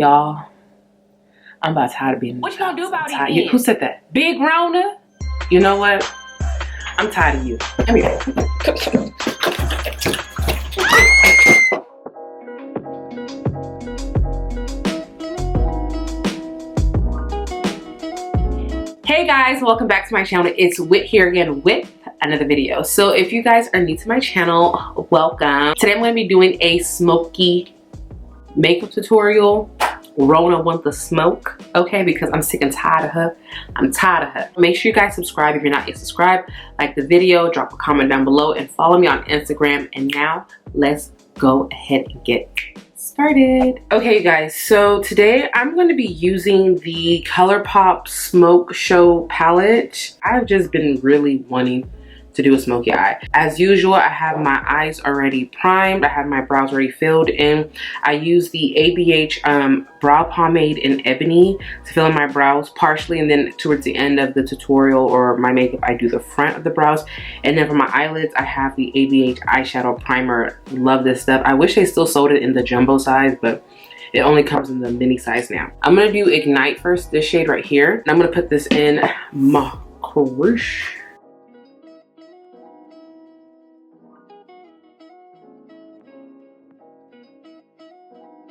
Y'all, I'm about tired of being. What you gonna do about it? Who said that? Big Rona? You know what? I'm tired of you. Come here. Hey guys, welcome back to my channel. It's Whit here again with another video. So if you guys are new to my channel, welcome. Today I'm going to be doing a Smokey makeup tutorial. Rona wants the smoke, okay, because I'm sick and tired of her. I'm tired of her. Make sure you guys subscribe if you're not yet subscribed. Like the video, drop a comment down below, and follow me on Instagram. And now let's go ahead and get started. Okay, you guys, so today I'm going to be using the Colourpop Smoke Show palette. I've just been really wanting to do a smoky eye. As usual, I have my eyes already primed. I have my brows already filled in. I use the ABH brow pomade in Ebony to fill in my brows partially, and then towards the end of the tutorial or my makeup, I do the front of the brows. And then for my eyelids, I have the ABH eyeshadow primer. Love this stuff. I wish they still sold it in the jumbo size, but it only comes in the mini size now. I'm gonna do Ignite first, this shade right here. And I'm gonna put this in my crush.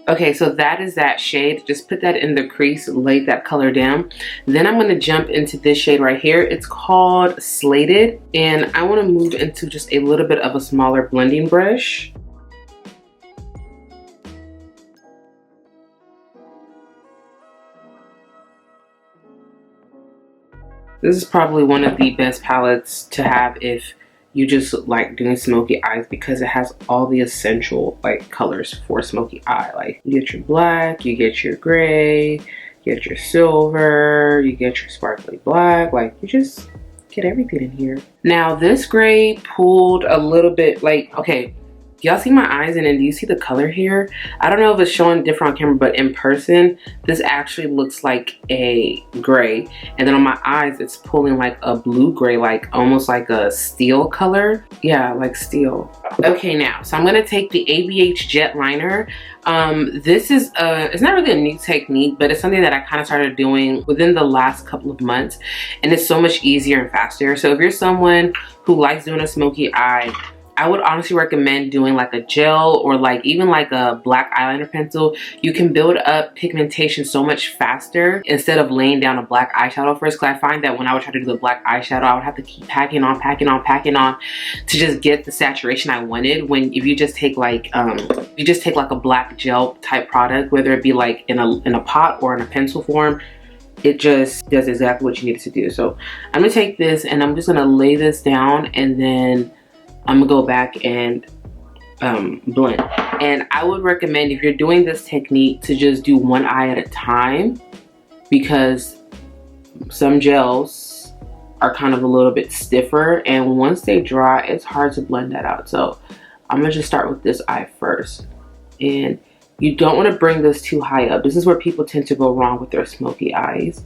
Okay, so that is that shade. Just put that in the crease, lay that color down. Then I'm gonna jump into this shade right here. It's called Slated, and I wanna move into just a little bit of a smaller blending brush. This is probably one of the best palettes to have if you just like doing smoky eyes, because it has all the essential like colors for smoky eye. Like you get your black, you get your gray, you get your silver, you get your sparkly black, like you just get everything in here. Now this gray pulled a little bit, like, okay, y'all see my eyes, and then do you see the color here? I don't know if it's showing different on camera, but in person, this actually looks like a gray. And then on my eyes, it's pulling like a blue gray, like almost like a steel color. Yeah, like steel. Okay, now, so I'm gonna take the ABH Jet Liner. This is, it's not really a new technique, but it's something that I kind of started doing within the last couple of months. And it's so much easier and faster. So if you're someone who likes doing a smoky eye, I would honestly recommend doing like a gel or like even like a black eyeliner pencil. You can build up pigmentation so much faster instead of laying down a black eyeshadow first. Because I find that when I would try to do the black eyeshadow, I would have to keep packing on to just get the saturation I wanted. When if you just take like a black gel type product, whether it be like in a pot or in a pencil form, it just does exactly what you need it to do. So I'm gonna take this and I'm just gonna lay this down, and then I'm gonna go back and blend. And I would recommend, if you're doing this technique, to just do one eye at a time, because some gels are kind of a little bit stiffer, and once they dry, it's hard to blend that out. So I'm gonna just start with this eye first. And you don't want to bring this too high up. This is where people tend to go wrong with their smoky eyes.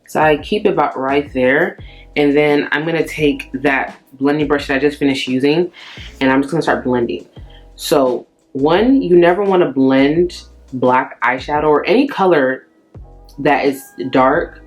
So I keep it about right there. And then I'm gonna take that blending brush that I just finished using, and I'm just gonna start blending. So one, you never wanna blend black eyeshadow or any color that is dark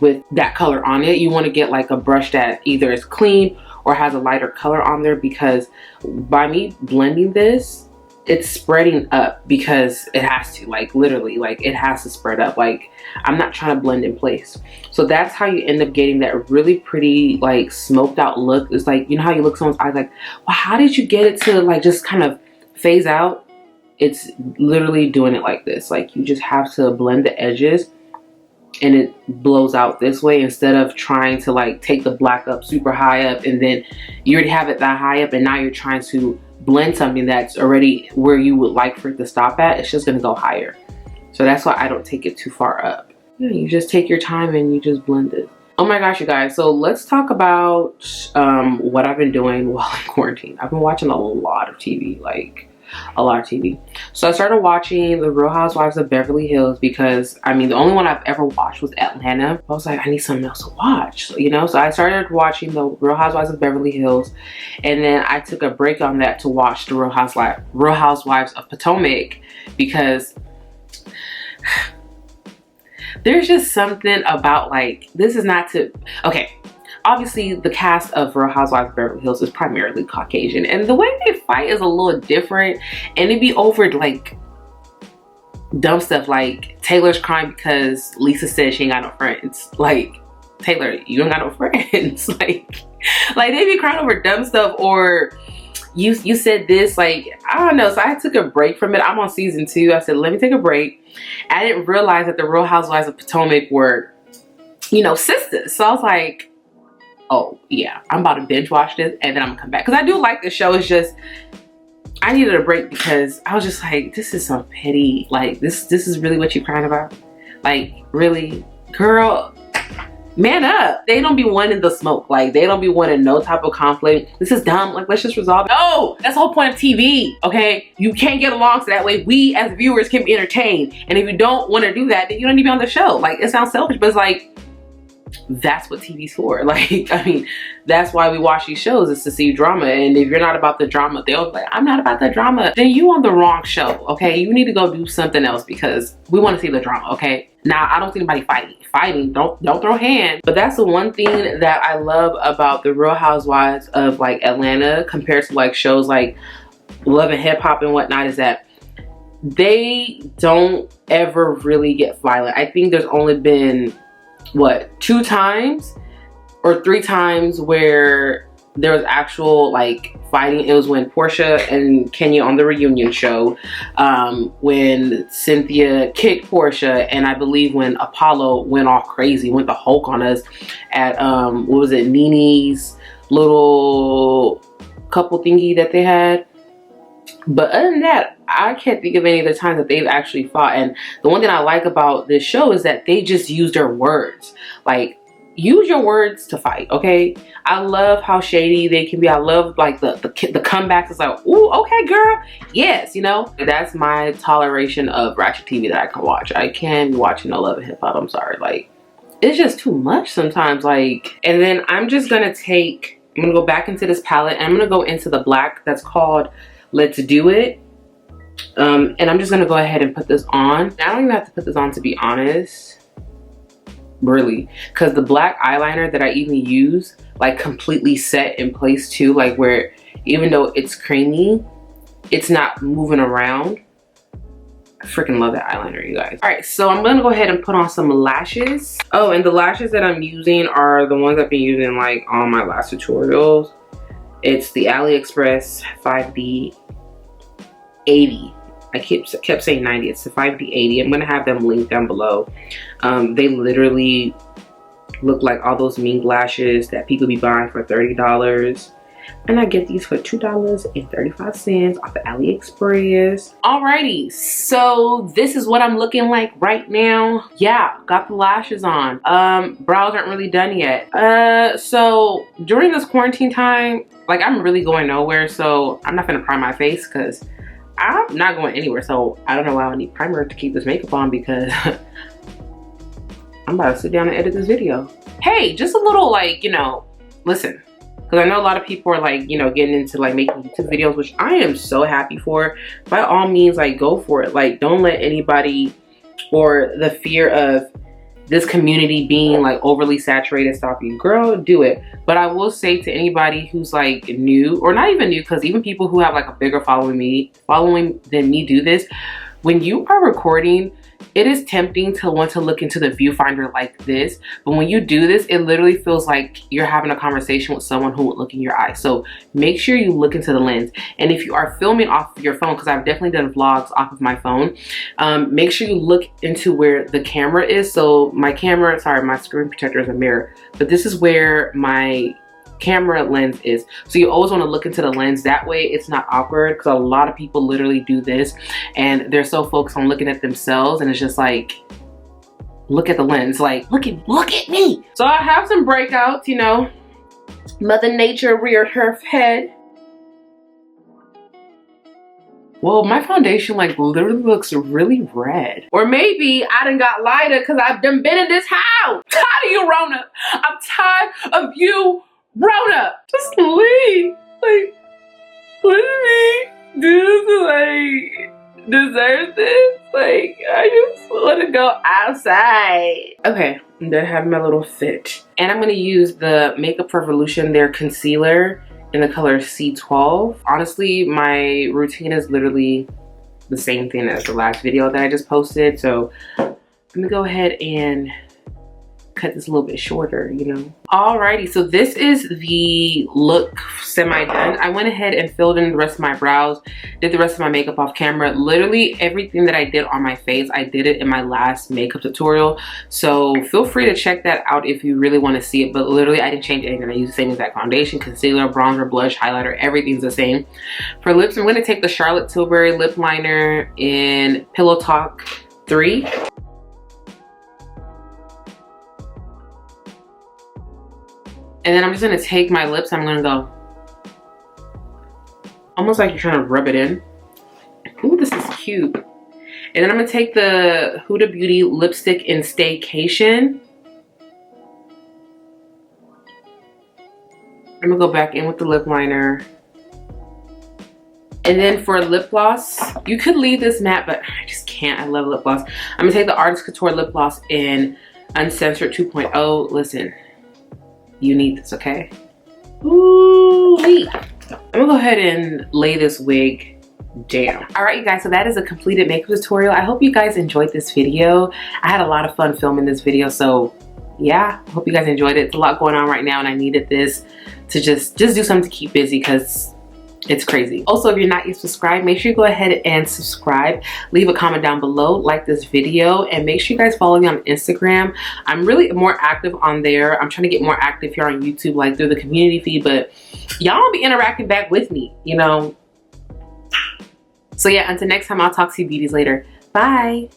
with that color on it. You wanna get like a brush that either is clean or has a lighter color on there, because by me blending this, it's spreading up because it has to, like literally, like it has to spread up. Like I'm not trying to blend in place. So that's how you end up getting that really pretty like smoked out look. It's like, you know how you look someone's eyes like, well, how did you get it to like just kind of phase out? It's literally doing it like this. Like you just have to blend the edges and it blows out this way, instead of trying to like take the black up super high up, and then you already have it that high up, and now you're trying to blend something that's already where you would like for it to stop at. It's just gonna go higher. So that's why I don't take it too far up. Yeah, you just take your time and you just blend it. Oh my gosh, you guys, so let's talk about what I've been doing while in quarantine. I've been watching a lot of TV, like a lot of TV. So I started watching The Real Housewives of Beverly Hills, because I mean the only one I've ever watched was Atlanta. I was like, I need something else to watch, you know. So I started watching The Real Housewives of Beverly Hills, and then I took a break on that to watch The Real Housewives of Potomac, because there's just something about like, this is not to, okay, obviously the cast of Real Housewives of Beverly Hills is primarily Caucasian, and the way they fight is a little different, and it be over like dumb stuff like Taylor's crying because Lisa said she ain't got no friends. Like, Taylor, you ain't got no friends. like they be crying over dumb stuff, or you said this, like, I don't know. So I took a break from it. I'm on season 2. I said, let me take a break. I didn't realize that the Real Housewives of Potomac were, you know, sisters. So I was like, oh yeah, I'm about to binge watch this and then I'm gonna come back. Because I do like the show. It's just, I needed a break because I was just like, this is so petty. Like, this is really what you're crying about? Like, really? Girl, man up. They don't be wanting the smoke. Like, they don't be wanting no type of conflict. This is dumb. Like, let's just resolve it. No, that's the whole point of TV, okay? You can't get along so that way we as viewers can be entertained. And if you don't want to do that, then you don't need to be on the show. Like, it sounds selfish, but it's like, that's what TV's for. Like, I mean, that's why we watch these shows, is to see drama. And if you're not about the drama, they'll be like, I'm not about the drama. Then you on the wrong show, okay? You need to go do something else because we want to see the drama, okay? Now, I don't see anybody fighting. Don't throw hands. But that's the one thing that I love about the Real Housewives of like Atlanta compared to like shows like Love and Hip Hop and whatnot, is that they don't ever really get violent. I think there's only been, what, 2 times or 3 times where there was actual like fighting. It was when Portia and Kenya on the reunion show, when Cynthia kicked Portia, and I believe when Apollo went all crazy, went the Hulk on us at what was it, Nene's little couple thingy that they had. But other than that, I can't think of any of the times that they've actually fought. And the one thing I like about this show is that they just use their words. Like, use your words to fight, okay? I love how shady they can be. I love like the comebacks. It's like, ooh, okay, girl, yes, you know? That's my toleration of ratchet TV that I can watch. I can't be watching no Love and Hip Hop. I'm sorry, like, it's just too much sometimes. Like, and then I'm gonna go back into this palette and I'm gonna go into the black that's called Let's Do It. And I'm just gonna go ahead and put this on. I don't even have to put this on, to be honest, really, because the black eyeliner that I even use like completely set in place too, like where even though it's creamy, it's not moving around. I freaking love that eyeliner, you guys. All right, so I'm gonna go ahead and put on some lashes. Oh, and the lashes that I'm using are the ones I've been using like on my last tutorials. It's the AliExpress 5D 80. I kept saying 90. It's the 5D 80. I'm gonna have them linked down below. They literally look like all those mink lashes that people be buying for $30. And I get these for $2.35 off of AliExpress. Alrighty, so this is what I'm looking like right now. Yeah, got the lashes on. Brows aren't really done yet. So during this quarantine time, like, I'm really going nowhere, so I'm not gonna prime my face because I'm not going anywhere. So I don't know why I need primer to keep this makeup on, because I'm about to sit down and edit this video. Hey, just a little, like, you know, listen, because I know a lot of people are like, you know, getting into like making YouTube videos, which I am so happy for. By all means, like, go for it. Like, don't let anybody, or the fear of this community being like overly saturated, stop you. Girl, do it. But I will say to anybody who's like new, or not even new, because even people who have like a bigger following than me do this, when you are recording, it is tempting to want to look into the viewfinder like this, but when you do this, it literally feels like you're having a conversation with someone who would look in your eyes. So make sure you look into the lens. And if you are filming off of your phone, because I've definitely done vlogs off of my phone, make sure you look into where the camera is. So my camera, sorry, my screen protector is a mirror, but this is where my camera lens is. So you always want to look into the lens. That way it's not awkward, because a lot of people literally do this and they're so focused on looking at themselves, and it's just like, look at the lens, like, look at me. So I have some breakouts, you know, Mother Nature reared her head. Well, my foundation like literally looks really red. Or maybe I done got lighter because I've done been in this house. I'm tired of you, Rona. I'm tired of you, Rona. Just leave. Like, what do me? Do this, like, deserve this? Like, I just want to go outside. Okay, I'm done having my little fit. And I'm gonna use the Makeup Revolution, their concealer in the color C12. Honestly, my routine is literally the same thing as the last video that I just posted. So I'm gonna go ahead and cut this a little bit shorter, you know. Alrighty, so this is the look semi-done. I went ahead and filled in the rest of my brows, did the rest of my makeup off camera. Literally everything that I did on my face, I did it in my last makeup tutorial. So feel free to check that out if you really want to see it. But literally I didn't change anything. I used the same exact foundation, concealer, bronzer, blush, highlighter, everything's the same. For lips, I'm going to take the Charlotte Tilbury lip liner in Pillow Talk 3. And then I'm just gonna take my lips, I'm gonna go almost like you're trying to rub it in. Ooh, this is cute. And then I'm gonna take the Huda Beauty lipstick in Staycation. I'm gonna go back in with the lip liner. And then for lip gloss, you could leave this matte, but I just can't, I love lip gloss. I'm gonna take the Artist Couture lip gloss in Uncensored 2.0. Listen. You need this, okay? Ooh-wee. I'm gonna go ahead and lay this wig down. All right, you guys, so that is a completed makeup tutorial. I hope you guys enjoyed this video. I had a lot of fun filming this video, so yeah, I hope you guys enjoyed it. It's a lot going on right now, and I needed this to just do something to keep busy because it's crazy. Also, if you're not yet subscribed, make sure you go ahead and subscribe. Leave a comment down below, like this video, and make sure you guys follow me on Instagram. I'm really more active on there. I'm trying to get more active here on YouTube, like through the community feed, but y'all be interacting back with me, you know? So yeah, until next time, I'll talk to you beauties later. Bye.